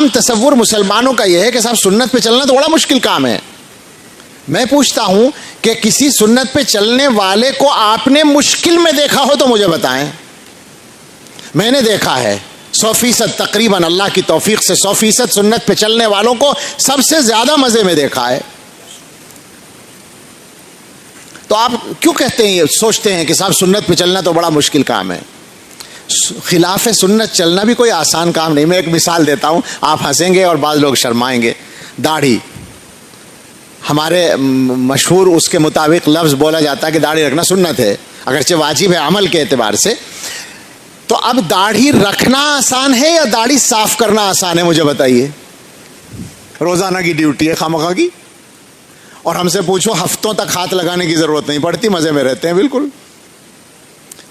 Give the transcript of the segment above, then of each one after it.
عام تصور مسلمانوں کا یہ ہے کہ صاحب سنت پہ چلنا تو بڑا مشکل کام ہے. میں پوچھتا ہوں کہ کسی سنت پہ چلنے والے کو آپ نے مشکل میں دیکھا ہو تو مجھے بتائیں. میں نے دیکھا ہے 100% تقریباً اللہ کی توفیق سے 100% سنت پہ چلنے والوں کو سب سے زیادہ مزے میں دیکھا ہے. تو آپ کیوں کہتے ہیں, سوچتے ہیں کہ صاحب سنت پہ چلنا تو بڑا مشکل کام ہے؟ خلاف سنت چلنا بھی کوئی آسان کام نہیں. میں ایک مثال دیتا ہوں, آپ ہنسیں گے اور بعض لوگ شرمائیں گے. داڑھی, ہمارے مشہور اس کے مطابق لفظ بولا جاتا ہے کہ داڑھی رکھنا سنت ہے, اگرچہ واجب ہے عمل کے اعتبار سے. تو اب داڑھی رکھنا آسان ہے یا داڑھی صاف کرنا آسان ہے؟ مجھے بتائیے. روزانہ کی ڈیوٹی ہے خامخواہ کی, اور ہم سے پوچھو ہفتوں تک ہاتھ لگانے کی ضرورت نہیں پڑتی, مزے میں رہتے ہیں بالکل.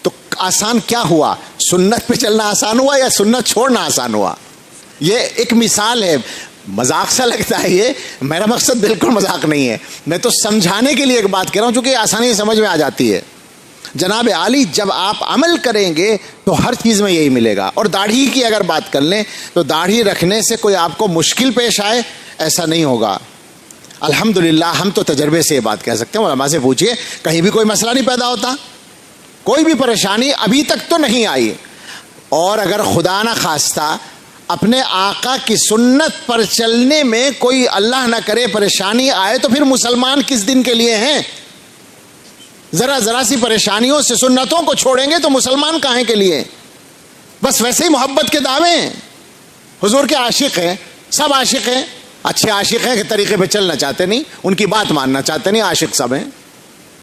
تو آسان کیا ہوا؟ سنت پہ چلنا آسان ہوا یا سنت چھوڑنا آسان ہوا؟ یہ ایک مثال ہے. مذاق سا لگتا ہے یہ, میرا مقصد بالکل مذاق نہیں ہے, میں تو سمجھانے کے لیے ایک بات کہہ رہا ہوں چونکہ آسانی سے سمجھ میں آ جاتی ہے. جناب عالی, جب آپ عمل کریں گے تو ہر چیز میں یہی ملے گا. اور داڑھی کی اگر بات کر لیں تو داڑھی رکھنے سے کوئی آپ کو مشکل پیش آئے ایسا نہیں ہوگا. الحمدللہ ہم تو تجربے سے یہ بات کہہ سکتے ہیں. علماء سے پوچھئے, کہیں بھی کوئی مسئلہ نہیں پیدا ہوتا, کوئی بھی پریشانی ابھی تک تو نہیں آئی. اور اگر خدا نہ خواستہ اپنے آقا کی سنت پر چلنے میں کوئی اللہ نہ کرے پریشانی آئے تو پھر مسلمان کس دن کے لیے ہیں؟ ذرا سی پریشانیوں سے سنتوں کو چھوڑیں گے تو مسلمان کہاں کے لیے؟ بس ویسے ہی محبت کے دعوے ہیں. حضور کے عاشق ہیں, سب عاشق ہیں, اچھے عاشق ہیں کہ طریقے پہ چلنا چاہتے نہیں, ان کی بات ماننا چاہتے نہیں, عاشق سب ہیں.